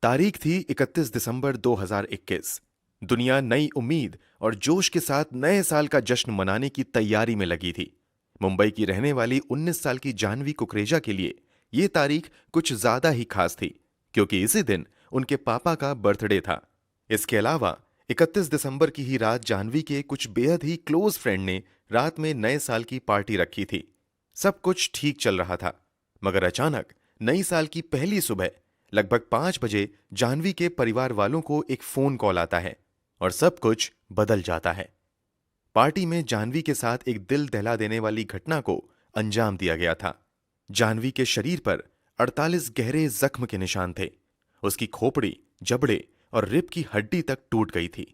तारीख थी 31 दिसंबर 2021। दुनिया नई उम्मीद और जोश के साथ नए साल का जश्न मनाने की तैयारी में लगी थी। मुंबई की रहने वाली 19 साल की जाह्नवी कुकरेजा के लिए यह तारीख कुछ ज्यादा ही खास थी, क्योंकि इसी दिन उनके पापा का बर्थडे था। इसके अलावा 31 दिसंबर की ही रात जाह्नवी के कुछ बेहद ही क्लोज फ्रेंड ने रात में नए साल की पार्टी रखी थी। सब कुछ ठीक चल रहा था, मगर अचानक नई साल की पहली सुबह लगभग 5 बजे जाह्नवी के परिवार वालों को एक फोन कॉल आता है और सब कुछ बदल जाता है। पार्टी में जाह्नवी के साथ एक दिल दहला देने वाली घटना को अंजाम दिया गया था। जाह्नवी के शरीर पर 48 गहरे जख्म के निशान थे। उसकी खोपड़ी, जबड़े और रिब की हड्डी तक टूट गई थी।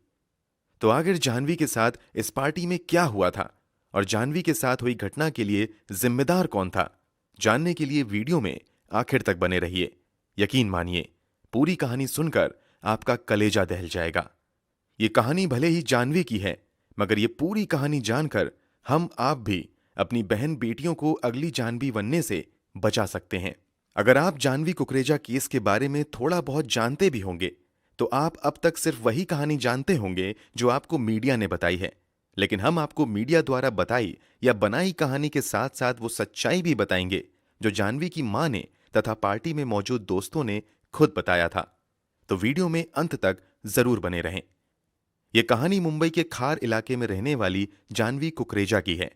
तो आखिर जाह्नवी के साथ इस पार्टी में क्या हुआ था और जाह्नवी के साथ हुई घटना के लिए जिम्मेदार कौन था, जानने के लिए वीडियो में आखिर तक बने रहिए। यकीन मानिए, पूरी कहानी सुनकर आपका कलेजा दहल जाएगा। ये कहानी भले ही जाह्नवी की है, मगर ये पूरी कहानी जानकर हम आप भी अपनी बहन बेटियों को अगली जाह्नवी बनने से बचा सकते हैं। अगर आप जाह्नवी कुकरेजा केस के बारे में थोड़ा बहुत जानते भी होंगे, तो आप अब तक सिर्फ वही कहानी जानते होंगे जो आपको मीडिया ने बताई है। लेकिन हम आपको मीडिया द्वारा बताई या बनाई कहानी के साथ साथ वो सच्चाई भी बताएंगे जो जाह्नवी की मां ने तथा पार्टी में मौजूद दोस्तों ने खुद बताया था। तो वीडियो में अंत तक जरूर बने रहें। यह कहानी मुंबई के खार इलाके में रहने वाली जाह्नवी कुकरेजा की है।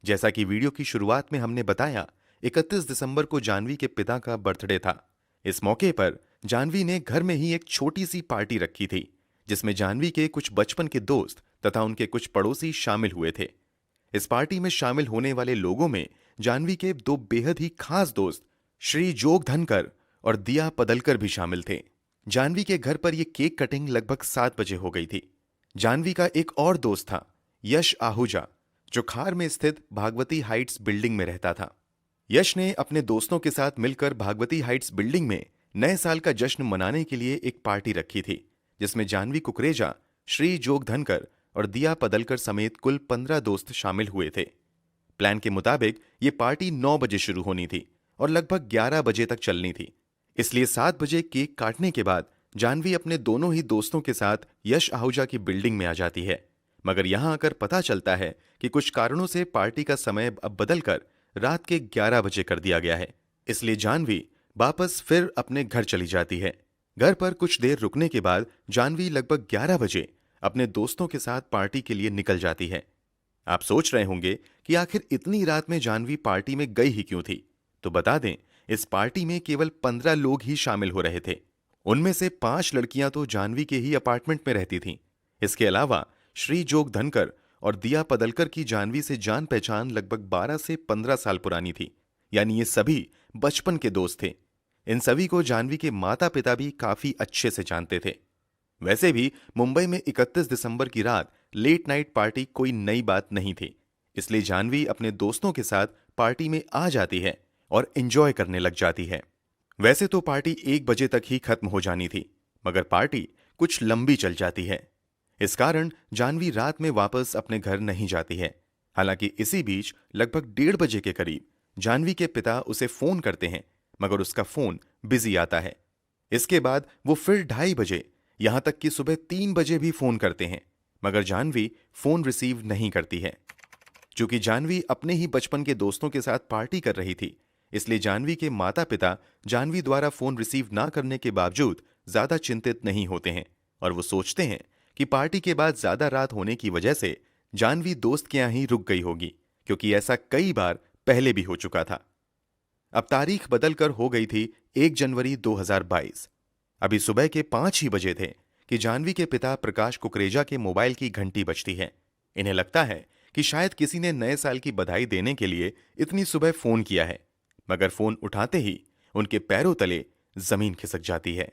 जैसा कि वीडियो की शुरुआत में हमने बताया, 31 दिसंबर को जाह्नवी के पिता का बर्थडे था। इस मौके पर जाह्नवी ने घर में ही एक छोटी सी पार्टी रखी थी, जिसमें जाह्नवी के कुछ बचपन के दोस्त तथा उनके कुछ पड़ोसी शामिल हुए थे। इस पार्टी में शामिल होने वाले लोगों में जाह्नवी के दो बेहद ही खास दोस्त श्री जोग धनकर और दिया पदलकर भी शामिल थे। जाह्नवी के घर पर यह केक कटिंग लगभग 7 बजे हो गई थी। जाह्नवी का एक और दोस्त था, यश आहूजा, जो खार में स्थित भागवती हाइट्स बिल्डिंग में रहता था। यश ने अपने दोस्तों के साथ मिलकर भागवती हाइट्स बिल्डिंग में नए साल का जश्न मनाने के लिए एक पार्टी रखी थी, जिसमें जाह्नवी कुकरेजा, श्री जोग धनकर और दिया पदलकर समेत कुल 15 दोस्त शामिल हुए थे। प्लान के मुताबिक ये पार्टी 9 बजे शुरू होनी थी और लगभग 11 बजे तक चलनी थी। इसलिए 7 बजे केक काटने के बाद जाह्नवी अपने दोनों ही दोस्तों के साथ यश आहूजा की बिल्डिंग में आ जाती है। मगर यहां आकर पता चलता है कि कुछ कारणों से पार्टी का समय अब बदलकर रात के 11 बजे कर दिया गया है। इसलिए जाह्नवी वापस फिर अपने घर चली जाती है। घर पर कुछ देर रुकने के बाद जाह्नवी लगभग 11 बजे अपने दोस्तों के साथ पार्टी के लिए निकल जाती है। आप सोच रहे होंगे कि आखिर इतनी रात में जाह्नवी पार्टी में गई ही क्यों थी? तो बता दें, इस पार्टी में केवल 15 लोग ही शामिल हो रहे थे। उनमें से 5 लड़कियां तो जाह्नवी के ही अपार्टमेंट में रहती थीं। इसके अलावा श्री जोग धनकर और दिया पदलकर की जाह्नवी से जान पहचान लगभग 12 से 15 साल पुरानी थी, यानी ये सभी बचपन के दोस्त थे। इन सभी को जाह्नवी के माता पिता भी काफी अच्छे से जानते थे। वैसे भी मुंबई में 31 दिसंबर की रात लेट नाइट पार्टी कोई नई बात नहीं थी, इसलिए जाह्नवी अपने दोस्तों के साथ पार्टी में आ जाती है और एंजॉय करने लग जाती है। वैसे तो पार्टी 1 बजे तक ही खत्म हो जानी थी, मगर पार्टी कुछ लंबी चल जाती है। इस कारण जाह्नवी रात में वापस अपने घर नहीं जाती है। हालांकि इसी बीच लगभग 1:30 बजे के करीब जाह्नवी के पिता उसे फोन करते हैं, मगर उसका फोन बिजी आता है। इसके बाद वो फिर 2:30 बजे, यहां तक कि सुबह 3 बजे भी फोन करते हैं, मगर जाह्नवी फोन रिसीव नहीं करती है। चूंकि जाह्नवी अपने ही बचपन के दोस्तों के साथ पार्टी कर रही थी, इसलिए जाह्नवी के माता पिता जाह्नवी द्वारा फोन रिसीव ना करने के बावजूद ज्यादा चिंतित नहीं होते हैं और वो सोचते हैं कि पार्टी के बाद ज्यादा रात होने की वजह से जाह्नवी दोस्त के यहां ही रुक गई होगी, क्योंकि ऐसा कई बार पहले भी हो चुका था। अब तारीख बदलकर हो गई थी 1 जनवरी 2022। अभी सुबह के 5 ही बजे थे कि जाह्नवी के पिता प्रकाश कुकरेजा के मोबाइल की घंटी बजती है। इन्हें लगता है कि शायद किसी ने नए साल की बधाई देने के लिए इतनी सुबह फोन किया है, मगर फोन उठाते ही उनके पैरों तले जमीन खिसक जाती है।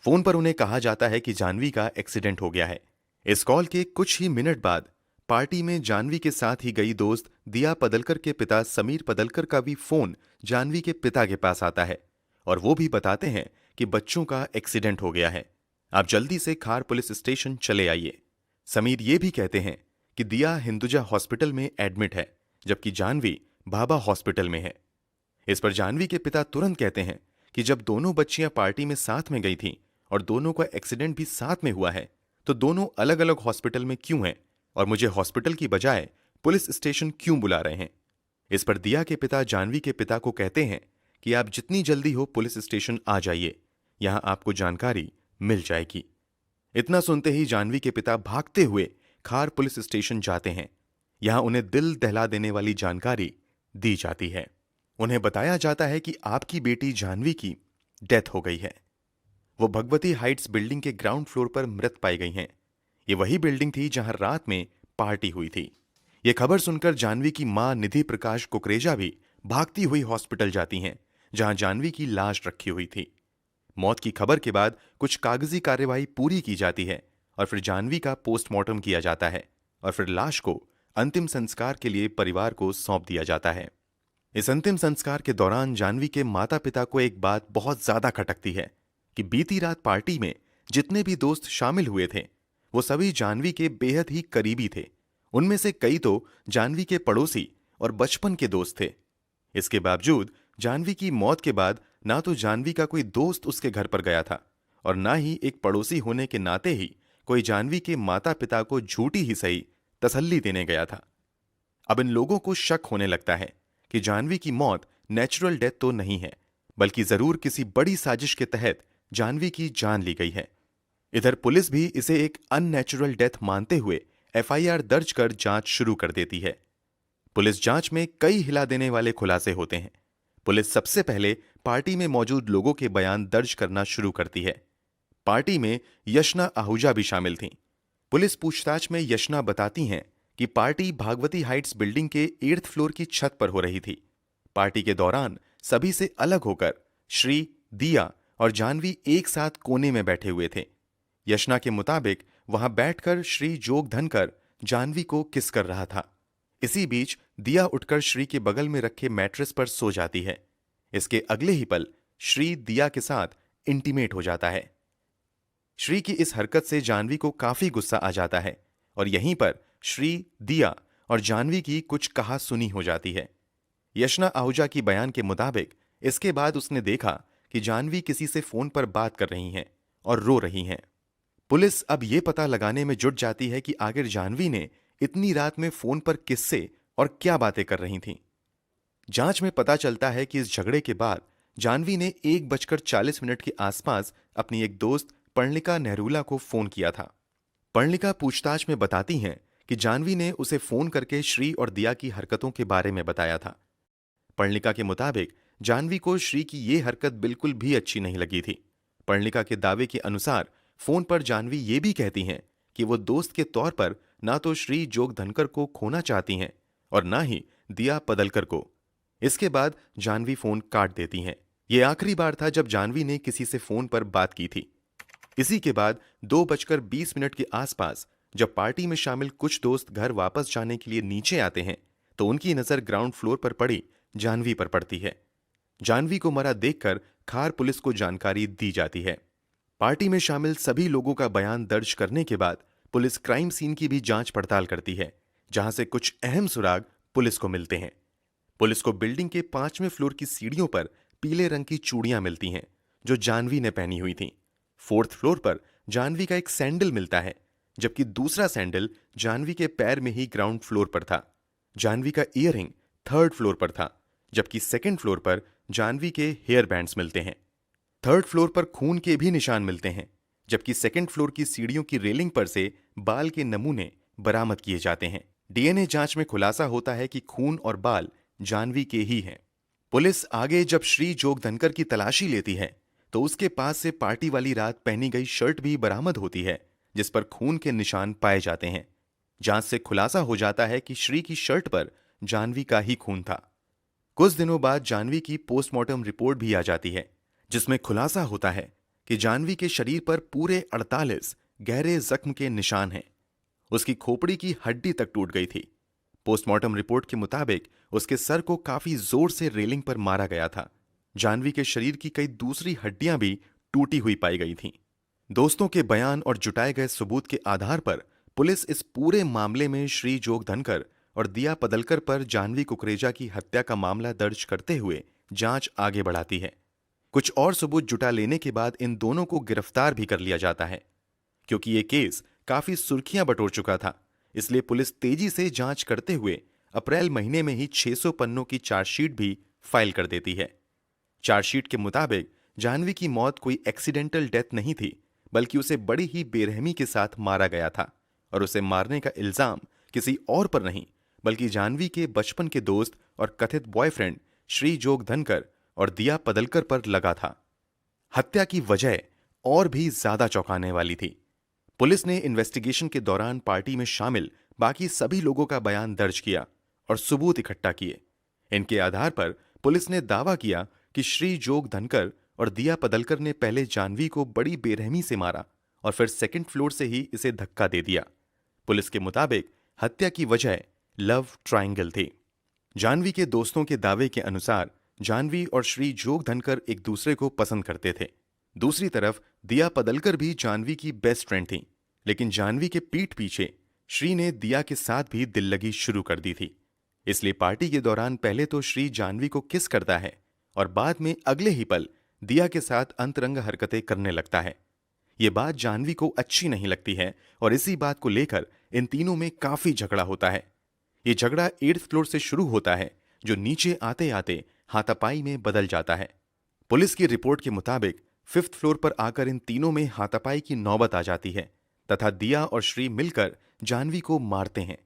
फोन पर उन्हें कहा जाता है कि जाह्नवी का एक्सीडेंट हो गया है। इस कॉल के कुछ ही मिनट बाद पार्टी में जाह्नवी के साथ ही गई दोस्त दिया पदलकर के पिता समीर पदलकर का भी फोन जाह्नवी के पिता के पास आता है और वो भी बताते हैं कि बच्चों का एक्सीडेंट हो गया है, आप जल्दी से खार पुलिस स्टेशन चले आइए। समीर ये भी कहते हैं कि दिया हिंदुजा हॉस्पिटल में एडमिट है, जबकि जाह्नवी भाभा हॉस्पिटल में है। इस पर जाह्नवी के पिता तुरंत कहते हैं कि जब दोनों बच्चियां पार्टी में साथ में गई थीं और दोनों का एक्सीडेंट भी साथ में हुआ है, तो दोनों अलग अलग हॉस्पिटल में क्यों हैं और मुझे हॉस्पिटल की बजाय पुलिस स्टेशन क्यों बुला रहे हैं। इस पर दिया के पिता जानवी के पिता को कहते हैं कि आप जितनी जल्दी हो पुलिस स्टेशन आ जाइए, यहां आपको जानकारी मिल जाएगी। इतना सुनते ही जानवी के पिता भागते हुए खार पुलिस स्टेशन जाते हैं। यहां उन्हें दिल दहला देने वाली जानकारी दी जाती है। उन्हें बताया जाता है कि आपकी बेटी जानवी की डेथ हो गई है। वो भगवती हाइट्स बिल्डिंग के ग्राउंड फ्लोर पर मृत पाई गई हैं। ये वही बिल्डिंग थी जहां रात में पार्टी हुई थी। ये खबर सुनकर जानवी की मां निधि प्रकाश कुकरेजा भी भागती हुई हॉस्पिटल जाती हैं, जहां जानवी की लाश रखी हुई थी। मौत की खबर के बाद कुछ कागजी कार्यवाही पूरी की जाती है और फिर जानवी का पोस्टमार्टम किया जाता है और फिर लाश को अंतिम संस्कार के लिए परिवार को सौंप दिया जाता है। इस अंतिम संस्कार के दौरान जानवी के माता पिता को एक बात बहुत ज्यादा खटकती है कि बीती रात पार्टी में जितने भी दोस्त शामिल हुए थे वो सभी जानवी के बेहद ही करीबी थे। उनमें से कई तो जानवी के पड़ोसी और बचपन के दोस्त थे। इसके बावजूद जानवी की मौत के बाद ना तो जानवी का कोई दोस्त उसके घर पर गया था और ना ही एक पड़ोसी होने के नाते ही कोई जानवी के माता पिता को झूठी ही सही तसल्ली देने गया था। अब इन लोगों को शक होने लगता है कि जानवी की मौत नेचुरल डेथ तो नहीं है, बल्कि जरूर किसी बड़ी साजिश के तहत जानवी की जान ली गई है। इधर पुलिस भी इसे एक अननेचुरल डेथ मानते हुए एफआईआर दर्ज कर जांच शुरू कर देती है। पुलिस जांच में कई हिला देने वाले खुलासे होते हैं। पुलिस सबसे पहले पार्टी में मौजूद लोगों के बयान दर्ज करना शुरू करती है। पार्टी में यशना आहूजा भी शामिल थीं। पुलिस पूछताछ में यशना बताती हैं कि पार्टी भागवती हाइट्स बिल्डिंग के 8th फ्लोर की छत पर हो रही थी। पार्टी के दौरान सभी से अलग होकर श्री, दिया और जानवी एक साथ कोने में बैठे हुए थे। यशना के मुताबिक वहां बैठकर श्री जोग धनकर जानवी को किस कर रहा था। इसी बीच दिया उठकर श्री के बगल में रखे मैट्रेस पर सो जाती है। इसके अगले ही पल श्री दिया के साथ इंटीमेट हो जाता है। श्री की इस हरकत से जानवी को काफी गुस्सा आ जाता है और यहीं पर श्री, दिया और जानवी की कुछ कहा सुनी हो जाती है। यशना आहूजा की बयान के मुताबिक इसके बाद उसने देखा कि जानवी किसी से फोन पर बात कर रही हैं और रो रही हैं। पुलिस अब यह पता लगाने में जुट जाती है कि आखिर जानवी ने इतनी रात में फोन पर किससे और क्या बातें कर रही थीं। जांच में पता चलता है कि इस झगड़े के बाद जानवी ने 1:40 के आसपास अपनी एक दोस्त पर्णिका नेहरूला को फोन किया था। पर्णिका पूछताछ में बताती हैं कि जानवी ने उसे फोन करके श्री और दिया की हरकतों के बारे में बताया था। पर्णिका के मुताबिक जानवी को श्री की ये हरकत बिल्कुल भी अच्छी नहीं लगी थी। पर्णिका के दावे के अनुसार फोन पर जानवी ये भी कहती हैं कि वो दोस्त के तौर पर ना तो श्री जोग धनकर को खोना चाहती हैं और ना ही दिया पदलकर को। इसके बाद जानवी फोन काट देती हैं। यह आखिरी बार था जब जानवी ने किसी से फोन पर बात की थी। इसी के बाद 2:20 के आसपास जब पार्टी में शामिल कुछ दोस्त घर वापस जाने के लिए नीचे आते हैं तो उनकी नजर ग्राउंड फ्लोर पर पड़ी जानवी पर पड़ती है। जानवी को मरा देखकर खार पुलिस को जानकारी दी जाती है। पार्टी में शामिल सभी लोगों का बयान दर्ज करने के बाद पुलिस क्राइम सीन की भी जांच पड़ताल करती है, जहां से कुछ अहम सुराग पुलिस को मिलते हैं। पुलिस को बिल्डिंग के 5वें फ्लोर की सीढ़ियों पर पीले रंग की चूड़ियां मिलती हैं जो जानवी ने पहनी हुई थीं। 4th फ्लोर पर जानवी का एक सैंडल मिलता है, जबकि दूसरा सैंडल जानवी के पैर में ही ग्राउंड फ्लोर पर था। जानवी का ईयररिंग 3rd फ्लोर पर था, जबकि 2nd फ्लोर पर जानवी के हेयर बैंड्स मिलते हैं। 3rd फ्लोर पर खून के भी निशान मिलते हैं, जबकि 2nd फ्लोर की सीढ़ियों की रेलिंग पर से बाल के नमूने बरामद किए जाते हैं। डीएनए जांच में खुलासा होता है कि खून और बाल जानवी के ही हैं। पुलिस आगे जब श्री जोग धनकर की तलाशी लेती है तो उसके पास से पार्टी वाली रात पहनी गई शर्ट भी बरामद होती है, जिस पर खून के निशान पाए जाते हैं। जांच से खुलासा हो जाता है कि श्री की शर्ट पर जानवी का ही खून था। कुछ दिनों बाद जानवी की पोस्टमार्टम रिपोर्ट भी आ जाती है, जिसमें खुलासा होता है कि जानवी के शरीर पर पूरे 48 गहरे जख्म के निशान हैं। उसकी खोपड़ी की हड्डी तक टूट गई थी। पोस्टमार्टम रिपोर्ट के मुताबिक उसके सर को काफी जोर से रेलिंग पर मारा गया था। जानवी के शरीर की कई दूसरी हड्डियां भी टूटी हुई पाई गई थीं। दोस्तों के बयान और जुटाए गए सबूत के आधार पर पुलिस इस पूरे मामले में श्री जोग धनकर और दिया पदलकर पर जानवी कुकरेजा की हत्या का मामला दर्ज करते हुए जांच आगे बढ़ाती है। कुछ और सबूत जुटा लेने के बाद इन दोनों को गिरफ्तार भी कर लिया जाता है। क्योंकि ये केस काफी सुर्खियां बटोर चुका था, इसलिए पुलिस तेजी से जांच करते हुए अप्रैल महीने में ही 600 पन्नों की चार्जशीट भी फाइल कर देती है। चार्जशीट के मुताबिक जाह्नवी की मौत कोई एक्सीडेंटल डेथ नहीं थी, बल्कि उसे बड़ी ही बेरहमी के साथ मारा गया था और उसे मारने का इल्जाम किसी और पर नहीं, बल्कि जाह्नवी के बचपन के दोस्त और कथित बॉयफ्रेंड श्री जोग धनकर और दिया पदलकर पर लगा था। हत्या की वजह और भी ज्यादा चौंकाने वाली थी। पुलिस ने इन्वेस्टिगेशन के दौरान पार्टी में शामिल बाकी सभी लोगों का बयान दर्ज किया और सबूत इकट्ठा किए। इनके आधार पर पुलिस ने दावा किया कि श्री जोग धनकर और दिया पदलकर ने पहले जाह्नवी को बड़ी बेरहमी से मारा और फिर सेकंड फ्लोर से ही इसे धक्का दे दिया। पुलिस के मुताबिक हत्या की वजह लव ट्रायंगल थी। जाह्नवी के दोस्तों के दावे के अनुसार जाह्नवी और श्री जोग धनकर एक दूसरे को पसंद करते थे। दूसरी तरफ दिया पदलकर भी जाह्नवी की बेस्ट फ्रेंड थी, लेकिन जाह्नवी के पीठ पीछे श्री ने दिया के साथ भी दिल लगी शुरू कर दी थी। इसलिए पार्टी के दौरान पहले तो श्री जाह्नवी को किस करता है और बाद में अगले ही पल दिया के साथ अंतरंग हरकतें करने लगता है। ये बात जाह्नवी को अच्छी नहीं लगती है और इसी बात को लेकर इन तीनों में काफी झगड़ा होता है। ये झगड़ा 8th फ्लोर से शुरू होता है, जो नीचे आते आते हाथापाई में बदल जाता है। पुलिस की रिपोर्ट के मुताबिक 5th फ्लोर पर आकर इन तीनों में हाथापाई की नौबत आ जाती है तथा दिया और श्री मिलकर जाह्नवी को मारते हैं।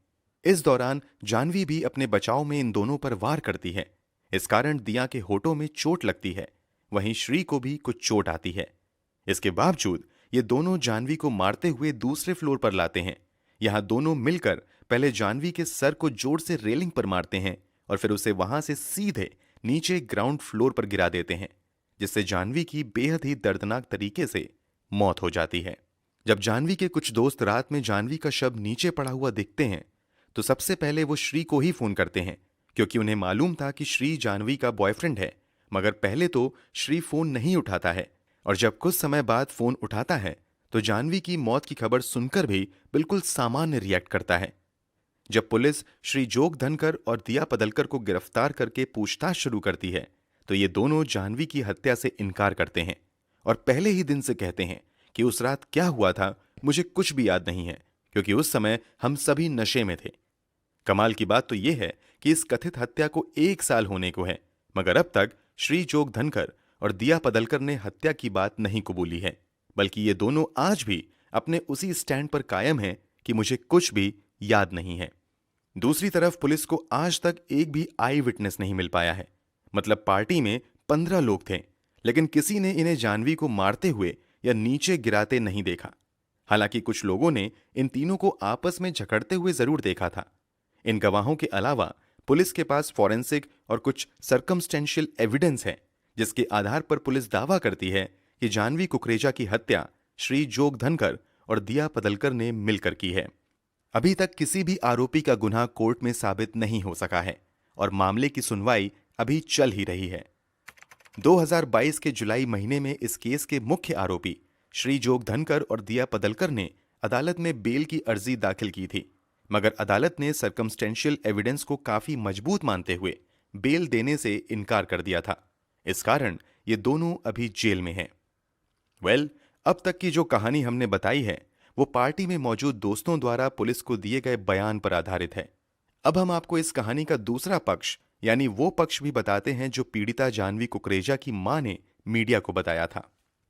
इस दौरान जाह्नवी भी अपने बचाव में इन दोनों पर वार करती है। इस कारण दिया के होठों में चोट लगती है, वहीं श्री को भी कुछ चोट आती है। इसके बावजूद ये दोनों जाह्नवी को मारते हुए दूसरे फ्लोर पर लाते हैं। यहां दोनों मिलकर पहले जाह्नवी के सर को जोर से रेलिंग पर मारते हैं और फिर उसे वहां से सीधे नीचे ग्राउंड फ्लोर पर गिरा देते हैं, जिससे जाह्नवी की बेहद ही दर्दनाक तरीके से मौत हो जाती है। जब जाह्नवी के कुछ दोस्त रात में जाह्नवी का शव नीचे पड़ा हुआ देखते हैं तो सबसे पहले वो श्री को ही फोन करते हैं, क्योंकि उन्हें मालूम था कि श्री जाह्नवी का बॉयफ्रेंड है। मगर पहले तो श्री फोन नहीं उठाता है और जब कुछ समय बाद फोन उठाता है तो जाह्नवी की मौत की खबर सुनकर भी बिल्कुल सामान्य रिएक्ट करता है। जब पुलिस श्री जोग धनकर और दिया पदलकर को गिरफ्तार करके पूछताछ शुरू करती है तो ये दोनों जाह्नवी की हत्या से इनकार करते हैं और पहले ही दिन से कहते हैं कि उस रात क्या हुआ था मुझे कुछ भी याद नहीं है, क्योंकि उस समय हम सभी नशे में थे। कमाल की बात तो यह है कि इस कथित हत्या को 1 साल होने को है, मगर अब तक श्री जोग धनकर और दिया पदलकर ने हत्या की बात नहीं कबूली है, बल्कि ये दोनों आज भी अपने उसी स्टैंड पर कायम हैं कि मुझे कुछ भी याद नहीं है। दूसरी तरफ पुलिस को आज तक एक भी आई विटनेस नहीं मिल पाया है। मतलब पार्टी में 15 लोग थे, लेकिन किसी ने इन्हें जाह्नवी को मारते हुए या नीचे गिराते नहीं देखा। हालांकि कुछ लोगों ने इन तीनों को आपस में झगड़ते हुए जरूर देखा था। इन गवाहों के अलावा पुलिस के पास फॉरेंसिक और कुछ सर्कमस्टेंशियल एविडेंस है, जिसके आधार पर पुलिस दावा करती है कि जाह्नवी कुकरेजा की हत्या श्री जोग धनकर और दिया पदलकर ने मिलकर की है। अभी तक किसी भी आरोपी का गुनाह कोर्ट में साबित नहीं हो सका है और मामले की सुनवाई अभी चल ही रही है। 2022 के जुलाई महीने में इस केस के मुख्य आरोपी श्री जोग धनकर और दिया पदलकर ने अदालत में बेल की अर्जी दाखिल की थी, मगर अदालत ने सर्कमस्टेंशियल एविडेंस को काफी मजबूत मानते हुए बेल देने से इनकार कर दिया था। इस कारण ये दोनों अभी जेल में हैं। अब तक की जो कहानी हमने बताई है वो पार्टी में मौजूद दोस्तों द्वारा पुलिस को दिए गए बयान पर आधारित है। अब हम आपको इस कहानी का दूसरा पक्ष, यानी वो पक्ष भी बताते हैं जो पीड़िता जाह्नवी कुकरेजा की मां ने मीडिया को बताया था।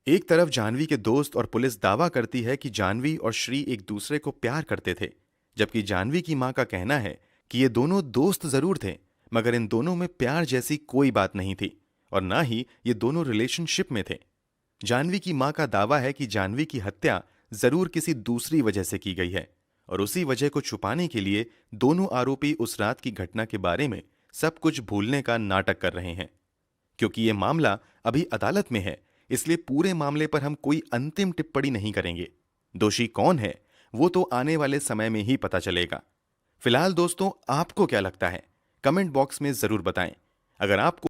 एक तरफ जाह्नवी के दोस्त और पुलिस दावा करती है कि जाह्नवी और श्री एक दूसरे को प्यार करते थे, जबकि जाह्नवी की मां का कहना है कि ये दोनों दोस्त जरूर थे, मगर इन दोनों में प्यार जैसी कोई बात नहीं थी और ना ही ये दोनों रिलेशनशिप में थे। जाह्नवी की मां का दावा है कि जाह्नवी की हत्या जरूर किसी दूसरी वजह से की गई है और उसी वजह को छुपाने के लिए दोनों आरोपी उस रात की घटना के बारे में सब कुछ भूलने का नाटक कर रहे हैं। क्योंकि यह मामला अभी अदालत में है, इसलिए पूरे मामले पर हम कोई अंतिम टिप्पणी नहीं करेंगे। दोषी कौन है वो तो आने वाले समय में ही पता चलेगा। फिलहाल दोस्तों, आपको क्या लगता है कमेंट बॉक्स में जरूर बताएं। अगर आपको